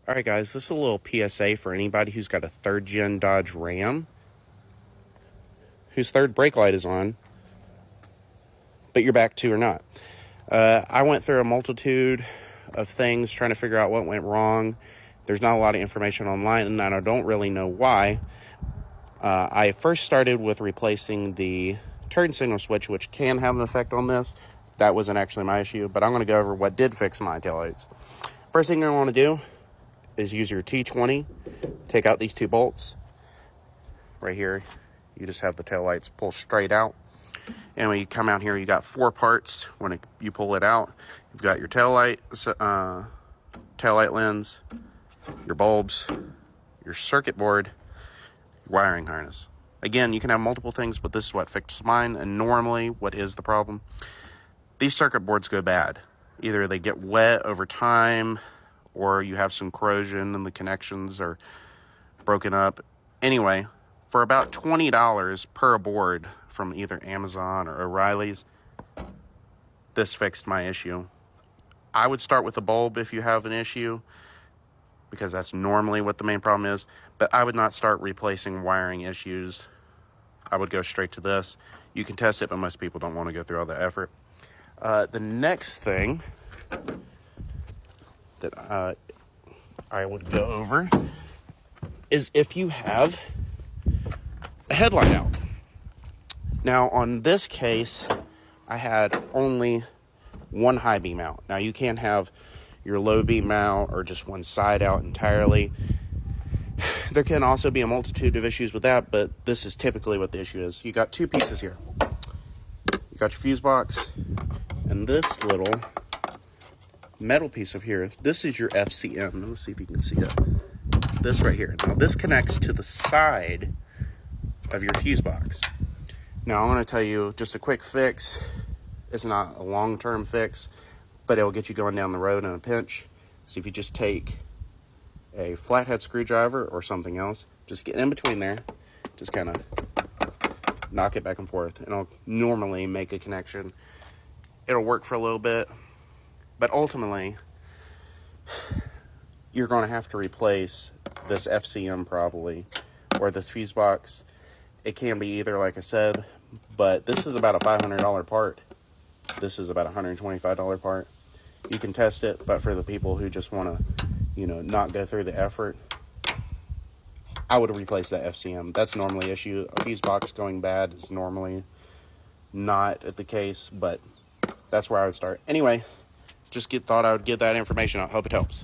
Alright guys, this is a little PSA for anybody who's got a 3rd gen Dodge Ram, whose third brake light is on, but your back two are not. I went through a multitude of things trying to figure out what went wrong. There's not a lot of information online, and I don't really know why. I first started with replacing the turn signal switch, which can have an effect on this. That wasn't actually my issue, but I'm going to go over what did fix my taillights. First thing you're going to want to do is use your T20, take out these 2 bolts. Right here, you just have the taillights pull straight out. And when you come out here, you got 4 parts. When you pull it out, you've got your taillight lens, your bulbs, your circuit board, your wiring harness. Again, you can have multiple things, but this is what fixed mine. And normally, what is the problem? These circuit boards go bad. Either they get wet over time, or you have some corrosion and the connections are broken up. Anyway, for about $20 per board from either Amazon or O'Reilly's, this fixed my issue. I would start with a bulb if you have an issue, because that's normally what the main problem is, but I would not start replacing wiring issues. I would go straight to this. You can test it, but most people don't want to go through all the effort. The next thing that I would go over is if you have a headlight out. Now, on this case, I had only one high beam out. Now, you can have your low beam out or just one side out entirely. There can also be a multitude of issues with that, but this is typically what the issue is. You got 2 pieces here. You got your fuse box, and this little metal piece of here, this is your FCM. Let's see if you can see it. This right here. Now, this connects to the side of your fuse box. Now, I want to tell you just a quick fix. It's not a long-term fix, but it'll get you going down the road in a pinch. So if you just take a flathead screwdriver or something else, just get in between there, just kind of knock it back and forth, and it'll normally make a connection. It'll work for a little bit, but ultimately, you're going to have to replace this FCM probably, or this fuse box. It can be either, like I said, but this is about a $500 part. This is about a $125 part. You can test it, but for the people who just want to, not go through the effort, I would replace that FCM. That's normally an issue. A fuse box going bad is normally not the case, but that's where I would start. Anyway, thought I would give that information out. Hope it helps.